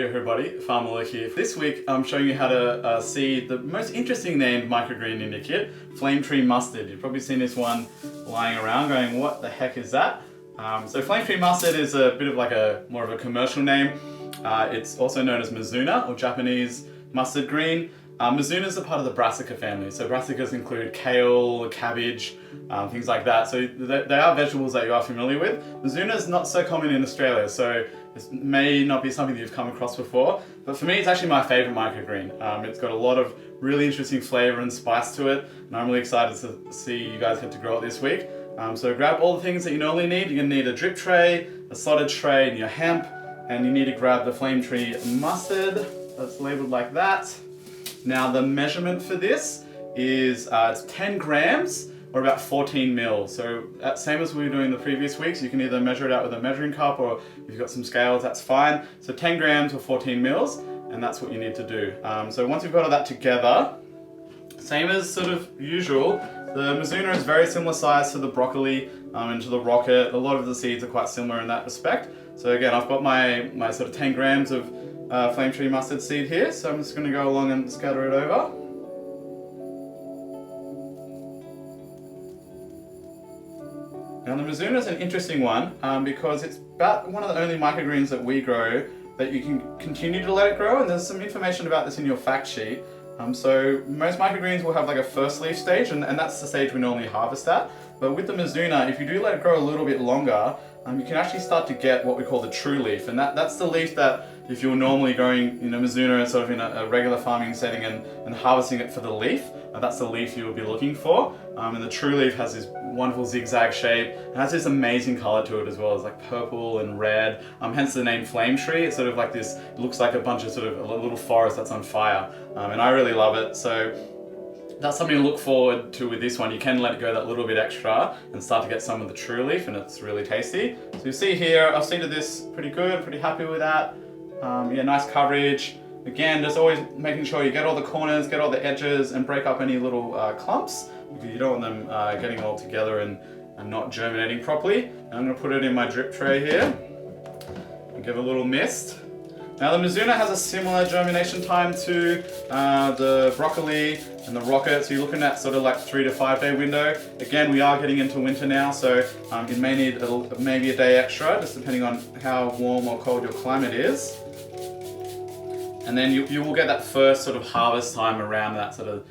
Howdy everybody, Farmer Luke here. This week I'm showing you how to seed the most interesting named microgreen in your kit, Flametree mustard. You've probably seen this one lying around going, what the heck is that? So Flametree mustard is a bit of like more of a commercial name. It's also known as Mizuna or Japanese mustard green. Mizuna is a part of the brassica family. So brassicas include kale, cabbage, things like that. So they are vegetables that you are familiar with. Mizuna is not so common in Australia, so this may not be something that you've come across before, but for me it's actually my favourite microgreen. It's got a lot of really interesting flavour and spice to it, and I'm really excited to see you guys get to grow it this week. So grab all the things that you normally need. You're going to need a drip tray, a slotted tray, and your hemp, and you need to grab the Flametree mustard that's labelled like that. Now the measurement for this is it's 10 grams or about 14 mils. So same as we were doing the previous weeks, you can either measure it out with a measuring cup or if you've got some scales, that's fine. So 10 grams or 14 mils, and that's what you need to do. So once you've got all that together, same as sort of usual, the Mizuna is very similar size to the broccoli and to the rocket. A lot of the seeds are quite similar in that respect. So again, I've got my sort of 10 grams of Flametree mustard seed here, so I'm just going to go along and scatter it over. Now the Mizuna is an interesting one because it's about one of the only microgreens that we grow that you can continue to let it grow, and there's some information about this in your fact sheet. So most microgreens will have like a first leaf stage, and that's the stage we normally harvest at. But with the Mizuna, if you do let it grow a little bit longer, you can actually start to get what we call the true leaf, and that's the leaf that if you're normally growing Mizuna sort of in a regular farming setting and harvesting it for the leaf, that's the leaf you will be looking for. And the true leaf has this wonderful zigzag shape and has this amazing color to it as well. It's like purple and red, hence the name Flametree. It's sort of like this, it looks like a bunch of sort of a little forest that's on fire, and I really love it. So that's something to look forward to with this one. You can let it go that little bit extra and start to get some of the true leaf, and it's really tasty. So you see here, I've seeded this pretty good, pretty happy with that. Yeah, nice coverage. Again, just always making sure you get all the corners, get all the edges, and break up any little clumps, because you don't want them getting all together and not germinating properly. And I'm going to put it in my drip tray here and give it a little mist. Now the Mizuna has a similar germination time to the broccoli and the rocket, so you're looking at sort of like 3 to 5 day window. Again, we are getting into winter now, so you may need maybe a day extra, just depending on how warm or cold your climate is. And then you will get that first sort of harvest time around that sort of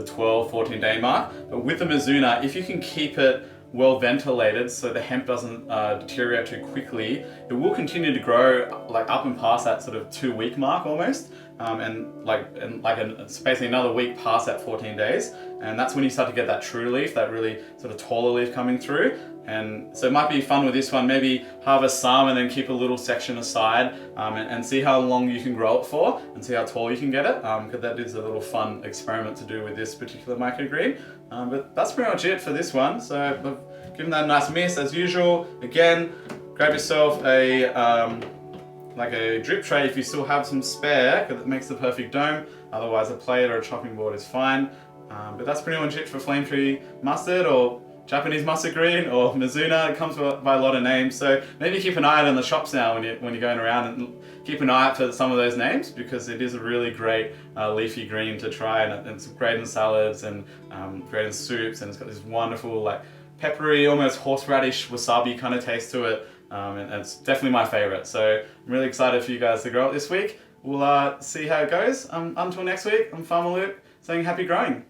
12, 14 day mark. But with the Mizuna, if you can keep it well ventilated so the hemp doesn't deteriorate too quickly, it will continue to grow like up and past that sort of 2-week mark almost, and it's basically another week past that 14 days, and that's when you start to get that true leaf, that really sort of taller leaf coming through. And so it might be fun with this one, maybe harvest some and then keep a little section aside and see how long you can grow it for and see how tall you can get it, because that is a little fun experiment to do with this particular microgreen. But that's pretty much it for this one. So I've given that a nice mist as usual. Again, grab yourself like a drip tray if you still have some spare, because it makes the perfect dome. Otherwise a plate or a chopping board is fine. But that's pretty much it for Flametree mustard, or Japanese mustard green, or Mizuna. It comes by a lot of names, so maybe keep an eye out in the shops now when you're going around, and keep an eye out for some of those names, because it is a really great leafy green to try, and it's great in salads and great in soups, and it's got this wonderful like peppery, almost horseradish wasabi kind of taste to it, and it's definitely my favorite. So I'm really excited for you guys to grow it this week. We'll see how it goes. Until next week, I'm Farmer Luke saying happy growing.